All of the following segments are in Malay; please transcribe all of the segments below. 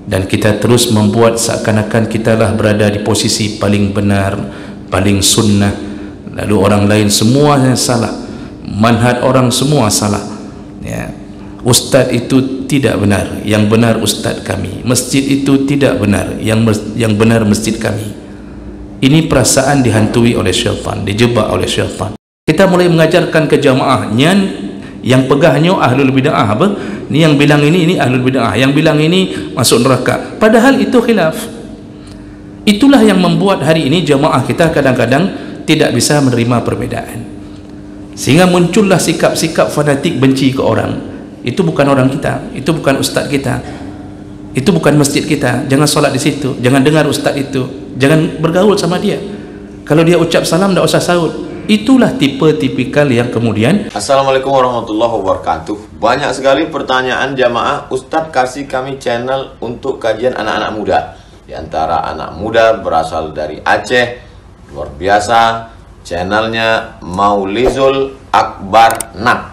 dan kita terus membuat seakan-akan kitalah berada di posisi paling benar, paling sunnah, lalu orang lain semuanya salah, manhaj orang semua salah, ya. Ustaz itu tidak benar, yang benar ustaz kami. Masjid itu tidak benar, yang benar masjid kami. Ini perasaan dihantui oleh syaitan, dijebak oleh syaitan. Kita mulai mengajarkan ke jamaah, yang pegahnya ahlul bid'ah apa? Ni yang bilang ini ahlul bid'ah, yang bilang ini masuk neraka. Padahal itu khilaf. Itulah yang membuat hari ini jamaah kita kadang-kadang tidak bisa menerima perbedaan. Sehingga muncullah sikap-sikap fanatik benci ke orang. Itu bukan orang kita, itu bukan ustaz kita, itu bukan masjid kita. Jangan solat di situ, jangan dengar ustaz itu, jangan bergaul sama dia. Kalau dia ucap salam tak usah sahut. Itulah tipe tipikal yang kemudian. Assalamualaikum warahmatullahi wabarakatuh. Banyak sekali pertanyaan jamaah, Ustadz kasih kami channel untuk kajian anak-anak muda. Di antara anak muda berasal dari Aceh, luar biasa, channelnya Maulizul Akbar Nab.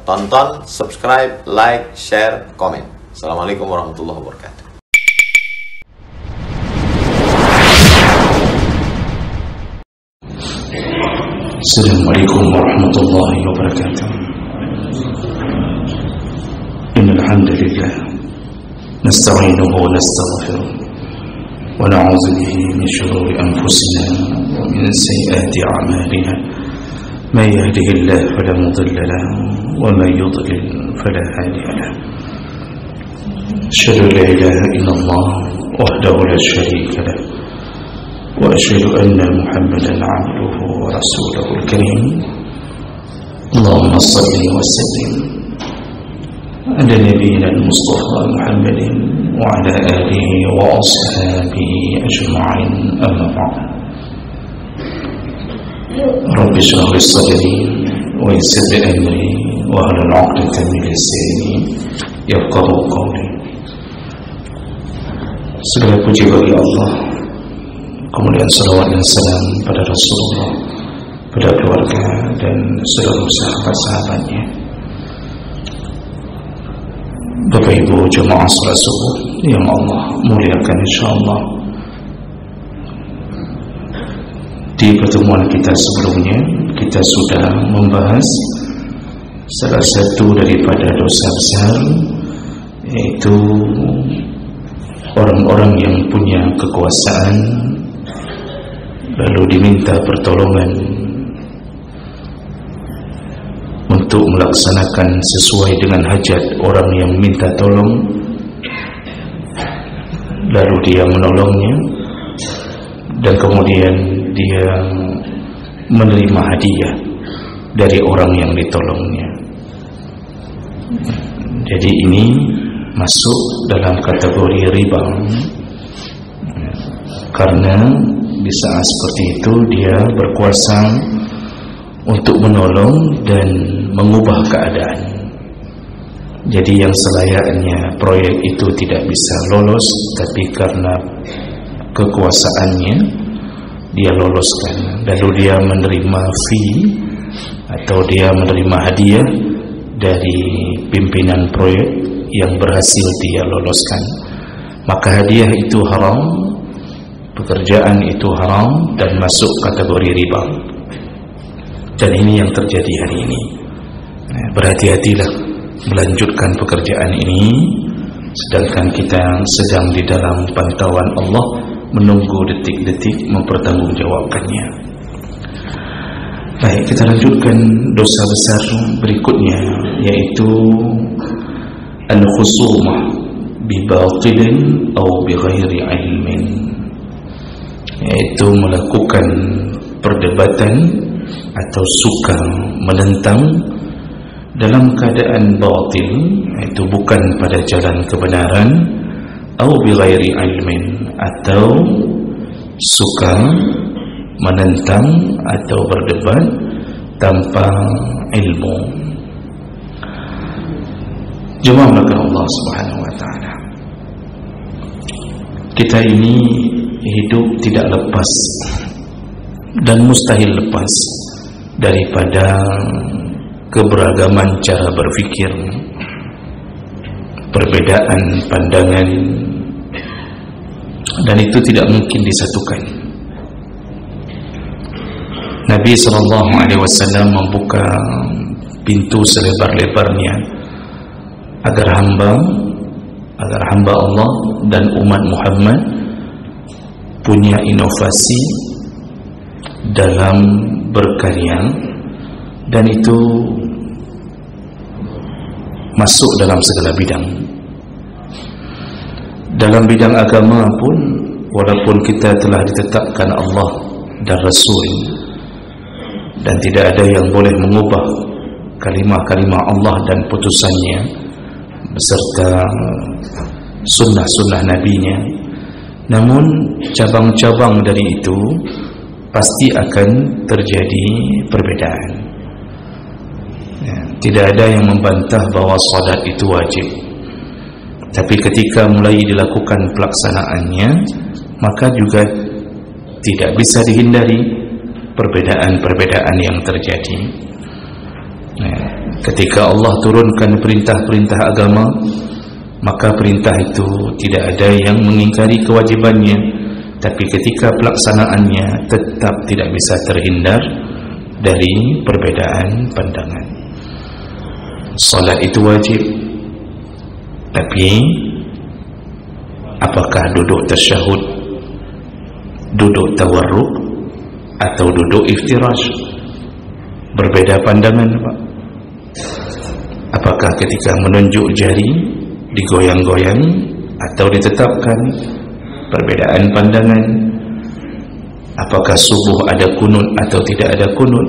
Tonton, subscribe, like, share, komen. Assalamualaikum warahmatullahi wabarakatuh. Assalamualaikum warahmatullahi wabarakatuh. Innal hamdalillah nasta'inuhu wa nastaghfiruh wa na'udzu bihi min shururi anfusina wa min sayyiati a'malina. من يهده الله فلا مضل له ومن يضلل فلا هادي له. أشهد أن لا إله إلا الله وحده لا شريك له وأشهد أن محمدا عبده ورسوله الكريم. اللهم صل وسلم على نبينا المصطفى محمد وعلى آله وأصحابه أجمعين. أما بعد، رب اشرح لي صدري ويسر لي امري واحلل عقدة من لساني يفقهوا قولي. Segala puji bagi Allah, kemudian salawat dan salam pada Rasulullah, pada keluarga dan seluruh sahabat-sahabatnya. Bapak Ibu jemaah salat subuh yang Allah muliakan insyaallah, di pertemuan kita sebelumnya kita sudah membahas salah satu daripada dosa besar, yaitu orang-orang yang punya kekuasaan lalu diminta pertolongan untuk melaksanakan sesuai dengan hajat orang yang minta tolong, lalu dia menolongnya dan kemudian dia menerima hadiah dari orang yang ditolongnya. Jadi ini masuk dalam kategori riba, karena di saat seperti itu dia berkuasa untuk menolong dan mengubah keadaan. Jadi yang selayaknya proyek itu tidak bisa lolos, tapi karena kekuasaannya dia loloskan, lalu dia menerima fee atau dia menerima hadiah dari pimpinan proyek yang berhasil dia loloskan. Maka hadiah itu haram, pekerjaan itu haram dan masuk kategori riba. Dan ini yang terjadi hari ini. Berhati-hatilah melanjutkan pekerjaan ini, sedangkan kita sedang di dalam pantauan Allah, menunggu detik-detik mempertanggungjawabkannya. Baik, kita lanjutkan dosa besar berikutnya, yaitu al-khusumah bi batilin atau bi ghairi ilmin, yaitu melakukan perdebatan atau suka menentang dalam keadaan batil, yaitu bukan pada jalan kebenaran, atau bi ghairi ilmin, atau suka menentang atau berdebat tanpa ilmu. Jemaah Allah Subhanahu wa taala, kita ini hidup tidak lepas dan mustahil lepas daripada keberagaman cara berfikir, perbedaan pandangan, dan itu tidak mungkin disatukan. Nabi SAW membuka pintu selebar-lebarnya agar hamba Allah dan umat Muhammad punya inovasi dalam berkarya, dan itu masuk dalam segala bidang. Dalam bidang agama pun, walaupun kita telah ditetapkan Allah dan Rasul, dan tidak ada yang boleh mengubah kalimah-kalimah Allah dan putusannya beserta sunnah-sunnah Nabi-Nya, namun cabang-cabang dari itu pasti akan terjadi perbedaan. Tidak ada yang membantah bahawa salat itu wajib, tapi ketika mulai dilakukan pelaksanaannya, maka juga tidak bisa dihindari perbedaan-perbedaan yang terjadi. Ketika Allah turunkan perintah-perintah agama, maka perintah itu tidak ada yang mengingkari kewajibannya, tapi ketika pelaksanaannya tetap tidak bisa terhindar dari perbedaan pandangan. Salat itu wajib, tapi apakah duduk tasyahud, duduk tawarruk, atau duduk iftirash? Berbeda pandangan, Pak. Apakah ketika menunjuk jari digoyang-goyang atau ditetapkan? Perbedaan pandangan. Apakah subuh ada kunut atau tidak ada kunut?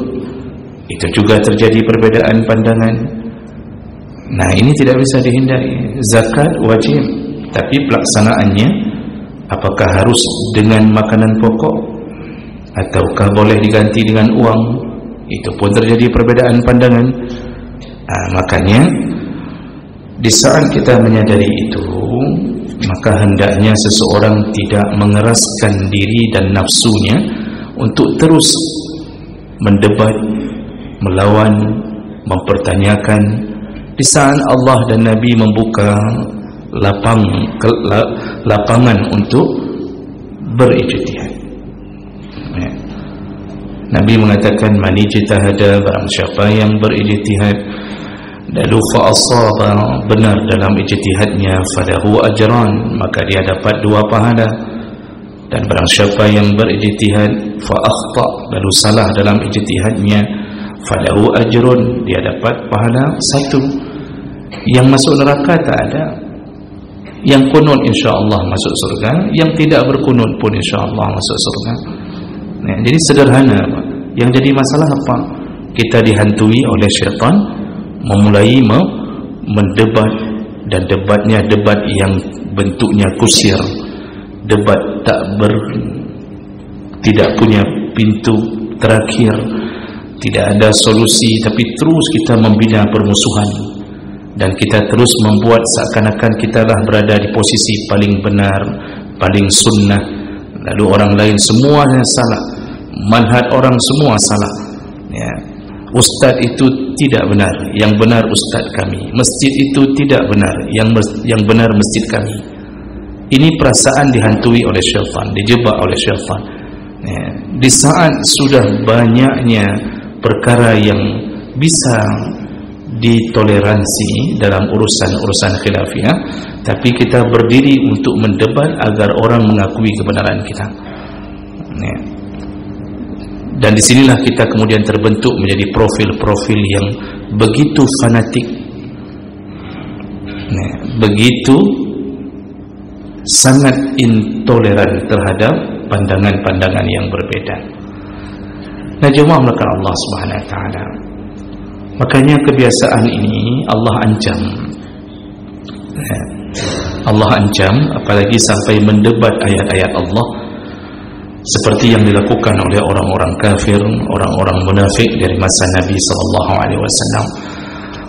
Itu juga terjadi perbedaan pandangan. Nah, ini tidak bisa dihindari. Zakat wajib, tapi pelaksanaannya apakah harus dengan makanan pokok ataukah boleh diganti dengan uang? Itu pun terjadi perbedaan pandangan. Makanya di saat kita menyadari itu, maka hendaknya seseorang tidak mengeraskan diri dan nafsunya untuk terus mendebat, melawan, mempertanyakan. Di saat Allah dan Nabi membuka lapangan untuk berijtihad. Nabi mengatakan, man ijtahada, barang siapa yang berijtihad lalu fa'asaba, benar dalam ijtihadnya, falahu ajran, maka dia dapat 2 pahala. Dan barang siapa yang berijtihad fa'akhta, lalu salah dalam ijtihadnya, falahu ajrun, dia dapat pahala 1. Yang masuk neraka tak ada. Yang kunut insya-Allah masuk surga, yang tidak berkunut pun insya-Allah masuk surga. Jadi sederhana, Pak. Yang jadi masalah apa? Kita dihantui oleh syaitan, memulai mendebat, dan debatnya debat yang bentuknya kusir, debat tidak punya pintu terakhir, tidak ada solusi, tapi terus kita membina permusuhan, dan kita terus membuat seakan-akan kita lah berada di posisi paling benar, paling sunnah, lalu orang lain semuanya salah, manhaj orang semua salah. Ustaz itu tidak benar, yang benar ustaz kami. Masjid itu tidak benar, yang benar masjid kami. Ini perasaan dihantui oleh syaitan, dijebak oleh syaitan. Di saat sudah banyaknya perkara yang bisa ditoleransi dalam urusan-urusan khilafiyah, tapi kita berdiri untuk mendebat agar orang mengakui kebenaran kita. Dan disinilah kita kemudian terbentuk menjadi profil-profil yang begitu fanatik, begitu sangat intoleran terhadap pandangan-pandangan yang berbeda. Nah, jemaah melakukan Allah Subhanahu Wa Taala. Makanya kebiasaan ini Allah ancam. Allah ancam, apalagi sampai mendebat ayat-ayat Allah, seperti yang dilakukan oleh orang-orang kafir, orang-orang munafik dari masa Nabi SAW.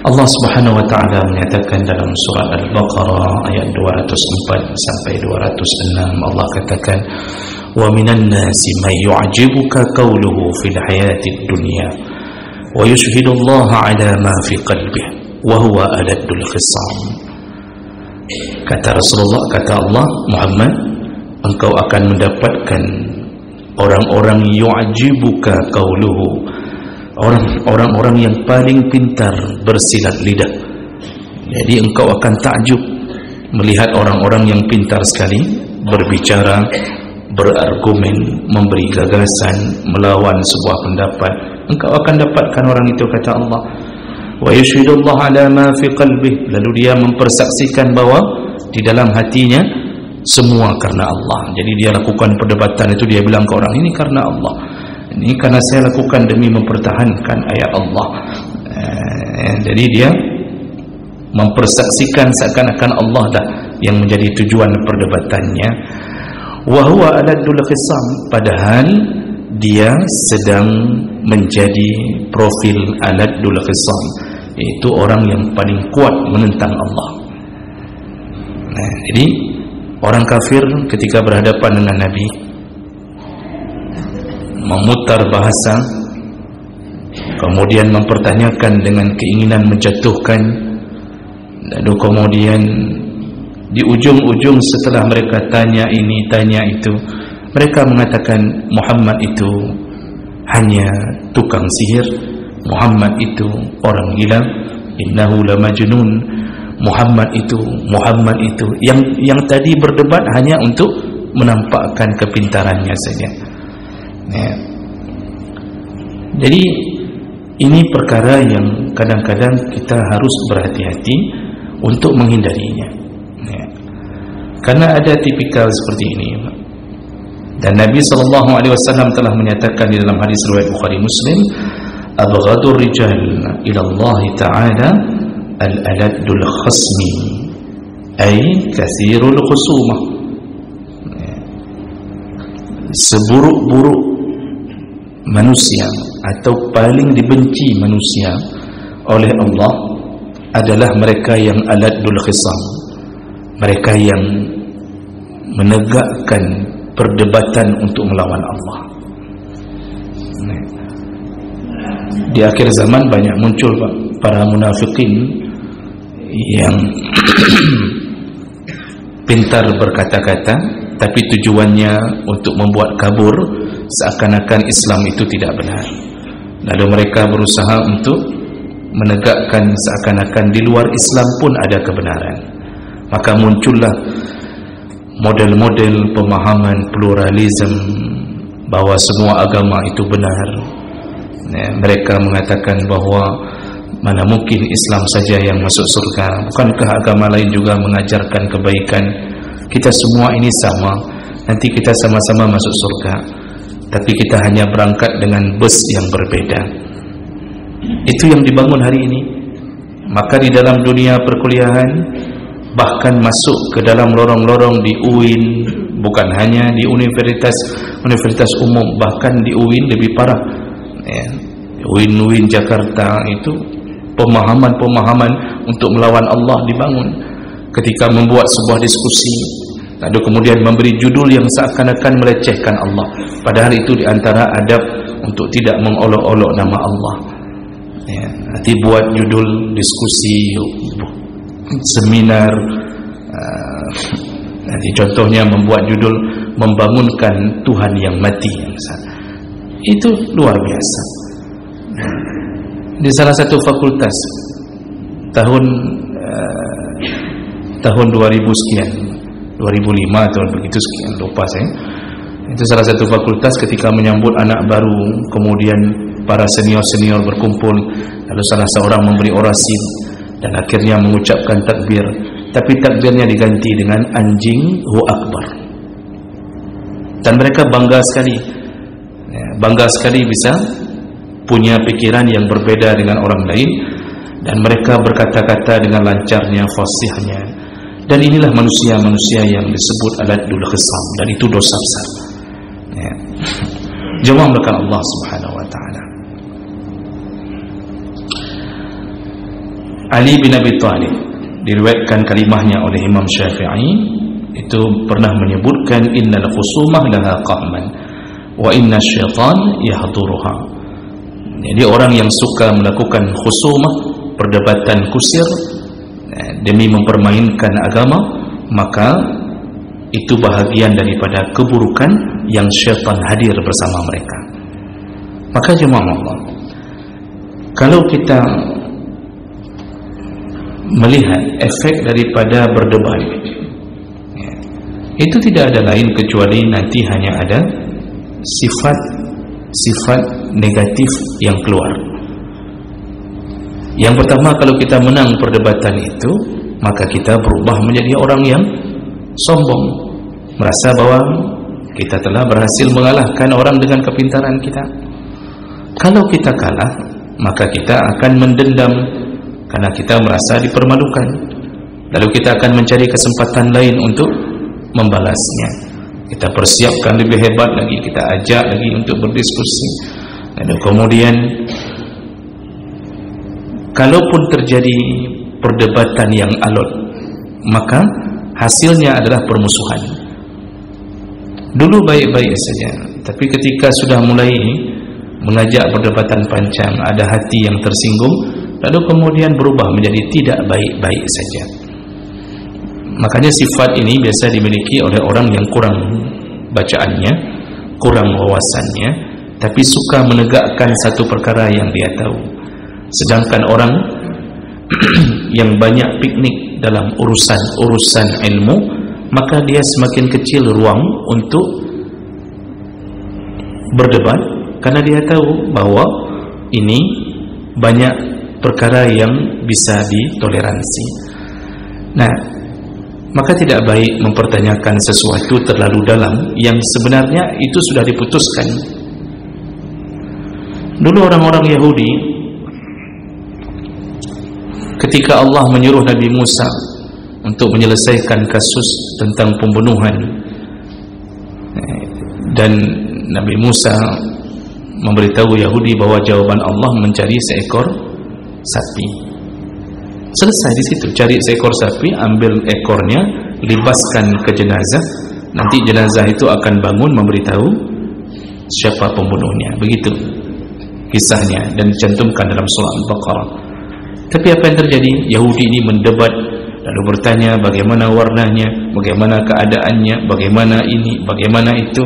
Allah Subhanahu Wa Taala menyatakan dalam surat Al-Baqarah ayat 204 sampai 206, Allah katakan, wa minan nasi may yu'jibuka qawluhu fil hayatid dunya wa yushhidullaha ala ma fi qalbihi wa huwa aladul khisam. Kata Rasulullah, kata Allah, Muhammad, engkau akan mendapatkan orang-orang yu'jibuka qauluhu, orang-orang yang paling pintar bersilat lidah. Jadi engkau akan takjub melihat orang-orang yang pintar sekali berbicara, berargumen, memberi gagasan, melawan sebuah pendapat. Engkau akan dapatkan orang itu, kata Allah. Wa yushhidullah ala ma fi qalbih, lalu dia mempersaksikan bahawa di dalam hatinya semua karena Allah. Jadi dia lakukan perdebatan itu, dia bilang ke orang, ini karena Allah, ini karena saya lakukan demi mempertahankan ayat Allah. Jadi dia mempersaksikan seakan-akan Allah dah yang menjadi tujuan perdebatannya. Wa huwa aladul khisam, padahal dia sedang menjadi profil aladul khisam, iaitu orang yang paling kuat menentang Allah. Jadi orang kafir ketika berhadapan dengan Nabi memutar bahasa, kemudian mempertanyakan dengan keinginan menjatuhkan, lalu kemudian di ujung-ujung setelah mereka tanya ini, tanya itu, mereka mengatakan Muhammad itu hanya tukang sihir, Muhammad itu orang gila, innahu la majnun, Muhammad itu yang tadi berdebat hanya untuk menampakkan kepintarannya saja. Ya. Jadi ini perkara yang kadang-kadang kita harus berhati-hati untuk menghindarinya. Ya. Karena ada tipikal seperti ini. Dan Nabi SAW telah menyatakan di dalam hadis riwayat Bukhari Muslim, abghadur rijal ila Allah Ta'ala al-aladul khasmi ay kathirul khusumah. Seburuk-buruk manusia atau paling dibenci manusia oleh Allah adalah mereka yang aladul khisam, mereka yang menegakkan perdebatan untuk melawan Allah. Di akhir zaman banyak muncul para munafikin yang pintar berkata-kata, tapi tujuannya untuk membuat kabur seakan-akan Islam itu tidak benar. Lalu mereka berusaha untuk menegakkan seakan-akan di luar Islam pun ada kebenaran. Maka muncullah model-model pemahaman pluralisme bahwa semua agama itu benar. Mereka mengatakan bahawa mana mungkin Islam saja yang masuk surga, bukankah agama lain juga mengajarkan kebaikan? Kita semua ini sama, nanti kita sama-sama masuk surga, tapi kita hanya berangkat dengan bus yang berbeda. Itu yang dibangun hari ini. Maka di dalam dunia perkuliahan, bahkan masuk ke dalam lorong-lorong di UIN, bukan hanya di universitas umum, bahkan di UIN lebih parah ya. UIN Jakarta itu pemahaman-pemahaman untuk melawan Allah dibangun ketika membuat sebuah diskusi, lalu kemudian memberi judul yang seakan-akan melecehkan Allah, padahal itu diantara adab untuk tidak mengolok-olok nama Allah ya. Nanti buat judul diskusi, seminar, nanti contohnya membuat judul membangunkan Tuhan yang mati, itu luar biasa. Di salah satu fakultas tahun 2000 sekian, 2005 atau begitu sekian, lupa saya. Itu salah satu fakultas ketika menyambut anak baru, kemudian para senior-senior berkumpul, lalu salah seorang memberi orasi dan akhirnya mengucapkan takbir, tapi takbirnya diganti dengan anjing-hu akbar. Dan mereka bangga sekali bisa punya pikiran yang berbeda dengan orang lain, dan mereka berkata-kata dengan lancarnya, fasihnya. Dan inilah manusia-manusia yang disebut aladul khisam, dan itu dosa besar ya. Jemaah melakukan Allah Subhanahu wa ta'ala. Ali bin Abi Thalib, diriwayatkan kalimahnya oleh Imam Syafi'i, itu pernah menyebutkan innal khusumah laha qahman wa inna syaitan yahduruha. Jadi orang yang suka melakukan khusumah, perdebatan kusir demi mempermainkan agama, maka itu bahagian daripada keburukan yang syaitan hadir bersama mereka. Maka jemaah Allah, kalau kita melihat efek daripada berdebat, itu tidak ada lain kecuali nanti hanya ada sifat negatif yang keluar. Yang pertama, kalau kita menang perdebatan itu, maka kita berubah menjadi orang yang sombong, merasa bahwa kita telah berhasil mengalahkan orang dengan kepintaran kita. Kalau kita kalah, maka kita akan mendendam karena kita merasa dipermalukan. Lalu kita akan mencari kesempatan lain untuk membalasnya. Kita persiapkan lebih hebat lagi, kita ajak lagi untuk berdiskusi. Lalu kemudian, kalaupun terjadi perdebatan yang alot, maka hasilnya adalah permusuhan. Dulu baik-baik saja, tapi ketika sudah mulai mengajak perdebatan panjang, ada hati yang tersinggung, lalu kemudian berubah menjadi tidak baik-baik saja. Makanya sifat ini biasa dimiliki oleh orang yang kurang bacaannya, kurang wawasannya, tapi suka menegakkan satu perkara yang dia tahu. Sedangkan orang yang banyak piknik dalam urusan ilmu, maka dia semakin kecil ruang untuk berdebat, karena dia tahu bahwa ini banyak perkara yang bisa ditoleransi. Nah, maka tidak baik mempertanyakan sesuatu terlalu dalam yang sebenarnya itu sudah diputuskan. Dulu orang-orang Yahudi, ketika Allah menyuruh Nabi Musa untuk menyelesaikan kasus tentang pembunuhan, dan Nabi Musa memberitahu Yahudi bahwa jawaban Allah mencari seekor sapi. Selesai di situ, cari seekor sapi, ambil ekornya, libaskan ke jenazah, nanti jenazah itu akan bangun memberitahu siapa pembunuhnya. Begitu kisahnya dan dicantumkan dalam surah Al-Baqarah. Tapi apa yang terjadi? Yahudi ini mendebat, lalu bertanya bagaimana warnanya, bagaimana keadaannya, bagaimana ini, bagaimana itu.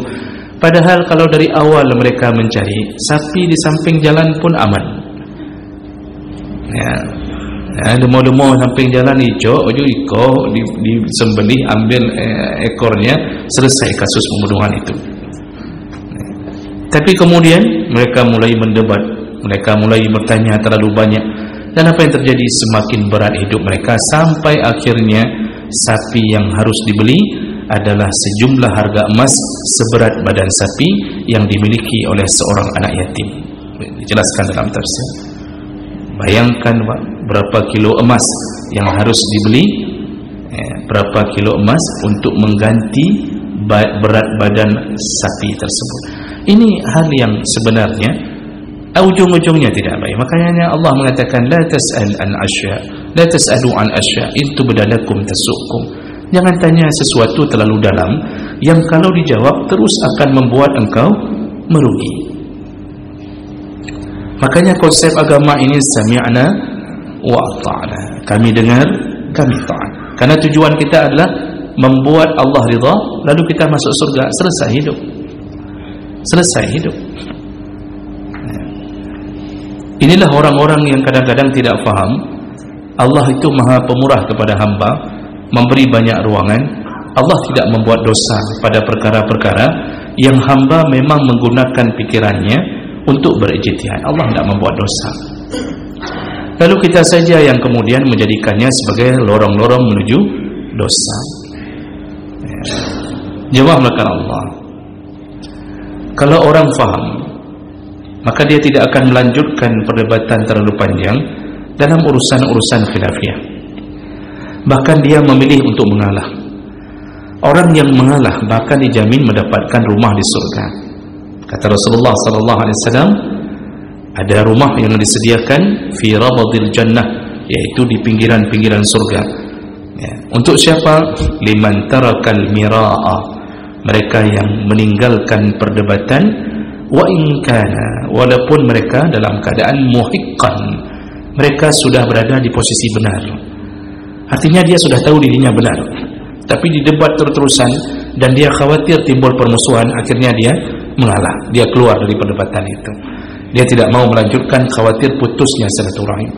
Padahal kalau dari awal mereka mencari sapi di samping jalan pun aman. Ya, lemah-lemah samping jalan hijau, disembelih, ambil ekornya, selesai kasus pembunuhan itu. Tapi kemudian mereka mulai mendebat, mereka mulai bertanya terlalu banyak, dan apa yang terjadi? Semakin berat hidup mereka, sampai akhirnya sapi yang harus dibeli adalah sejumlah harga emas seberat badan sapi yang dimiliki oleh seorang anak yatim. Dijelaskan dalam tafsir. Bayangkan berapa kilo emas yang harus dibeli, berapa kilo emas untuk mengganti berat badan sapi tersebut. Ini hal yang sebenarnya ujung-ujungnya tidak baik. Makanya Allah mengatakan la tas'al an asya, la tas'alu an asya in tubdalakum tasukum. Jangan tanya sesuatu terlalu dalam yang kalau dijawab terus akan membuat engkau merugi. Makanya konsep agama ini sami'na wa ata'na. Kami dengar, kami taat. Karena tujuan kita adalah membuat Allah ridha, lalu kita masuk surga, selesai hidup. Selesai hidup. Inilah orang-orang yang kadang-kadang tidak faham Allah itu maha pemurah kepada hamba, memberi banyak ruangan. Allah tidak membuat dosa pada perkara-perkara yang hamba memang menggunakan pikirannya untuk berijtihad. Allah tidak membuat dosa. Lalu kita saja yang kemudian menjadikannya sebagai lorong-lorong menuju dosa. Jawab melakukan Allah. Kalau orang faham, maka dia tidak akan melanjutkan perdebatan terlalu panjang dalam urusan-urusan khilafiyah. Bahkan dia memilih untuk mengalah. Orang yang mengalah bahkan dijamin mendapatkan rumah di surga. Kata Rasulullah sallallahu alaihi wasallam, ada rumah yang disediakan fi rabadil jannah, yaitu di pinggiran-pinggiran surga. Ya. Untuk siapa? Liman tarakal mira'a, mereka yang meninggalkan perdebatan, wa in kana, walaupun mereka dalam keadaan muhiqqan, mereka sudah berada di posisi benar. Artinya dia sudah tahu dirinya benar, tapi di debat terus-terusan dan dia khawatir timbul permusuhan, akhirnya dia mengalah, dia keluar dari perdebatan itu. Dia tidak mau melanjutkan, khawatir putusnya silaturahim.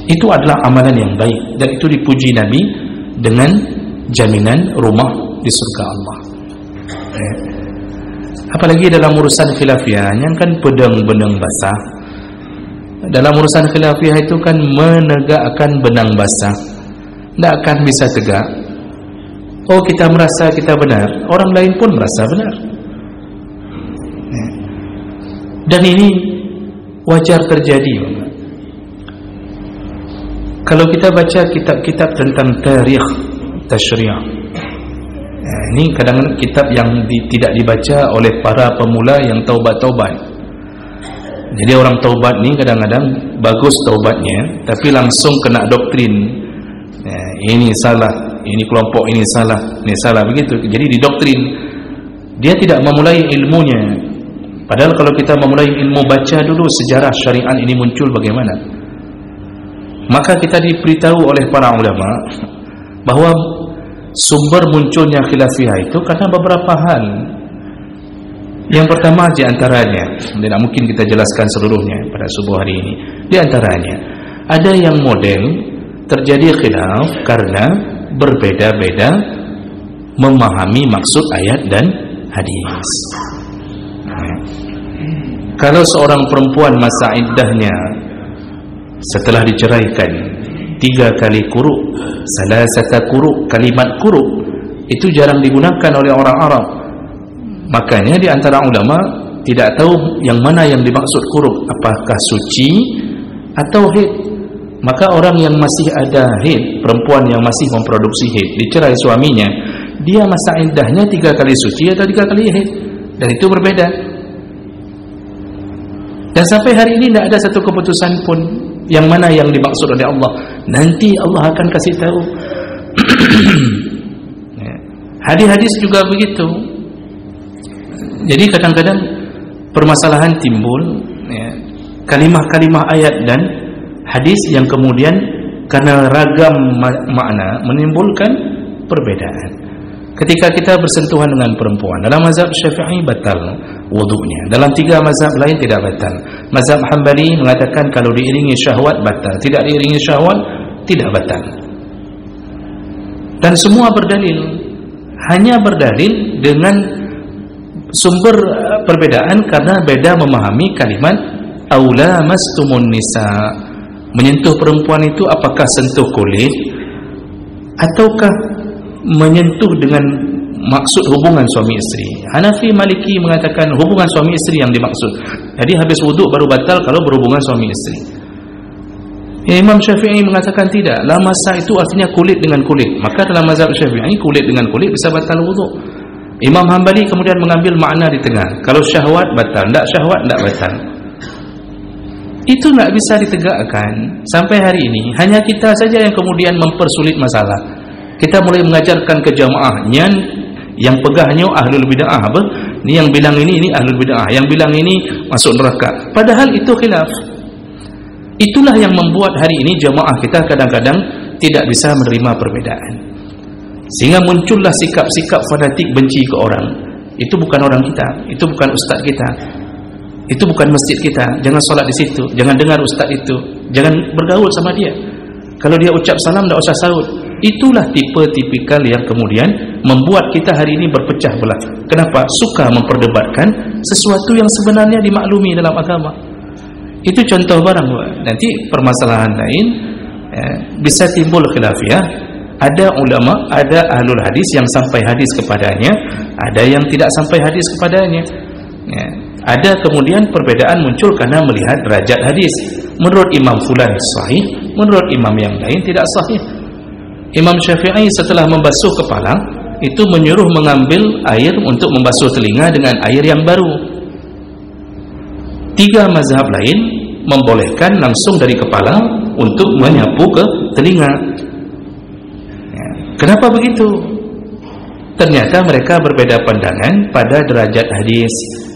Itu adalah amalan yang baik, dan itu dipuji Nabi dengan jaminan rumah di surga Allah. Apalagi dalam urusan khilafiyah, yang kan pedang-benang basah. Dalam urusan khilafiyah itu kan menegakkan benang basah, tidak akan bisa tegak. Oh, kita merasa kita benar, orang lain pun merasa benar. Dan ini wajar terjadi. Kalau kita baca kitab-kitab tentang tarikh tasyri', ini kadang-kadang kitab yang tidak dibaca oleh para pemula yang taubat-taubat. Jadi orang taubat ni kadang-kadang bagus taubatnya, tapi langsung kena doktrin. Ini salah, ini kelompok ini salah, begitu. Jadi didoktrin. Dia tidak memulai ilmunya. Padahal kalau kita memulai ilmu, baca dulu sejarah syariat ini muncul bagaimana. Maka kita diberitahu oleh para ulama bahwa sumber munculnya khilafiyah itu karena beberapa hal. Yang pertama di antaranya, tidak mungkin kita jelaskan seluruhnya pada subuh hari ini. Di antaranya, ada yang model terjadi khilaf karena berbeda-beda memahami maksud ayat dan hadis. Kalau seorang perempuan masa iddahnya setelah diceraikan 3 kali kuruk, salasata kuruk, kalimat kuruk itu jarang digunakan oleh orang Arab. Makanya di antara ulama tidak tahu yang mana yang dimaksud kuruk, apakah suci atau haid. Maka orang yang masih ada haid, perempuan yang masih memproduksi haid, dicerai suaminya, dia masa iddahnya 3 kali suci atau 3 kali haid, dan itu berbeda. Dan sampai hari ini tidak ada satu keputusan pun yang mana yang dimaksud oleh Allah. Nanti Allah akan kasih tahu. Hadis-hadis juga begitu. Jadi kadang-kadang permasalahan timbul, kalimah-kalimah ayat dan hadis yang kemudian karena ragam makna menimbulkan perbedaan. Ketika kita bersentuhan dengan perempuan, dalam mazhab Syafi'i batal wudu'nya, dalam 3 mazhab lain tidak batal. Mazhab Hanbali mengatakan kalau diiringi syahwat batal, tidak diiringi syahwat tidak batal. Dan semua berdalil, hanya berdalil dengan sumber perbedaan karena beda memahami kalimat aula mastumun nisa. Menyentuh perempuan itu apakah sentuh kulit ataukah menyentuh dengan maksud hubungan suami istri. Hanafi, Maliki mengatakan hubungan suami istri yang dimaksud. Jadi habis wuduk baru batal kalau berhubungan suami istri. Imam Syafi'i mengatakan tidak, lamasa itu artinya kulit dengan kulit. Maka dalam mazhab Syafi'i kulit dengan kulit bisa batal wuduk. Imam Hanbali kemudian mengambil makna di tengah. Kalau syahwat batal, tidak syahwat tidak batal. Itu tidak bisa ditegakkan sampai hari ini. Hanya kita saja yang kemudian mempersulit masalah. Kita mulai mengajarkan ke jamaahnya yang pegahnya ahlul bid'ah apa? Ni yang bilang ini ahlul bid'ah, yang bilang ini masuk neraka. Padahal itu khilaf. Itulah yang membuat hari ini jamaah kita kadang-kadang tidak bisa menerima perbedaan. Sehingga muncullah sikap-sikap fanatik benci ke orang. Itu bukan orang kita, itu bukan ustaz kita, itu bukan masjid kita. Jangan solat di situ, jangan dengar ustaz itu, jangan bergaul sama dia. Kalau dia ucap salam tak usah sahut. Itulah tipe tipikal yang kemudian membuat kita hari ini berpecah belah. Kenapa? Suka memperdebatkan sesuatu yang sebenarnya dimaklumi dalam agama. Itu contoh barang. Nanti permasalahan lain bisa timbul khilafiyah. Ada ulama, ada ahlul hadis yang sampai hadis kepadanya, ada yang tidak sampai hadis kepadanya. Ada kemudian perbedaan muncul karena melihat derajat hadis. Menurut Imam Fulan sahih, menurut imam yang lain tidak sahih. Imam Syafi'i setelah membasuh kepala itu menyuruh mengambil air untuk membasuh telinga dengan air yang baru. 3 mazhab lain membolehkan langsung dari kepala untuk menyapu ke telinga. Kenapa begitu? Ternyata mereka berbeda pandangan pada derajat hadis,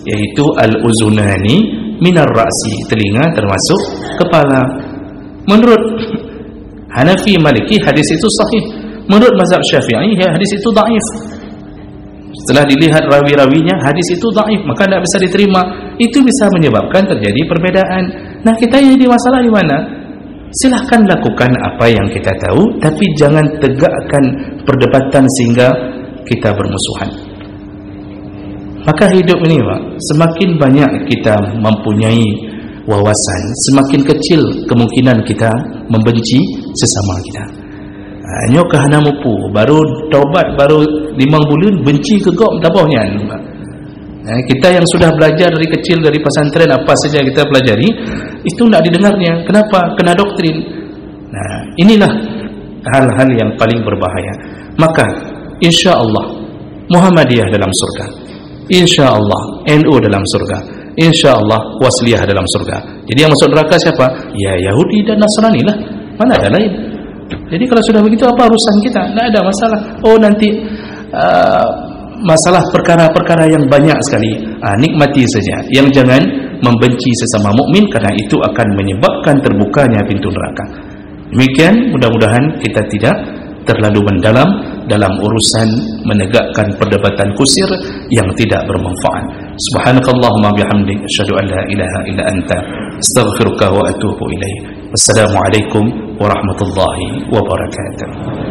yaitu al-uzunani minar ra'si, telinga termasuk kepala. Menurut Hanafi, Maliki hadis itu sahih. Menurut mazhab Syafi'i hadis itu dhaif. Setelah dilihat rawi-rawinya, hadis itu dhaif, maka tidak bisa diterima. Itu bisa menyebabkan terjadi perbedaan. Nah, kita yang jadi masalah di mana? Silahkan lakukan apa yang kita tahu, tapi jangan tegakkan perdebatan sehingga kita bermusuhan. Maka hidup ini, Pak, semakin banyak kita mempunyai wawasan, semakin kecil kemungkinan kita membenci sesama kita. Nyok kahana mupu, baru taubat, baru 5 bulan, benci ke kau, tak apa nyan. Kita yang sudah belajar dari kecil, dari pesantren, apa saja kita pelajari, itu tidak didengarnya. Kenapa? Kena doktrin. Nah, inilah hal-hal yang paling berbahaya. Maka insya Allah Muhammadiyah dalam surga, insya Allah NU dalam surga, insya Allah Wasliyah dalam surga. Jadi yang masuk neraka siapa? Ya Yahudi dan Nasrani lah, mana ada lain. Jadi kalau sudah begitu, apa urusan kita? Tidak ada masalah. Oh, nanti masalah perkara-perkara yang banyak sekali, nikmati saja. Yang jangan membenci sesama mukmin, karena itu akan menyebabkan terbukanya pintu neraka. Demikian, mudah-mudahan kita tidak terlalu mendalam dalam urusan menegakkan perdebatan kusir yang tidak bermanfaat. Subhanakallahumma bihamdik, asyhadu an la ilaha illa anta, astaghfiruka wa atubu ilaik. Wassalamualaikum warahmatullahi wabarakatuh.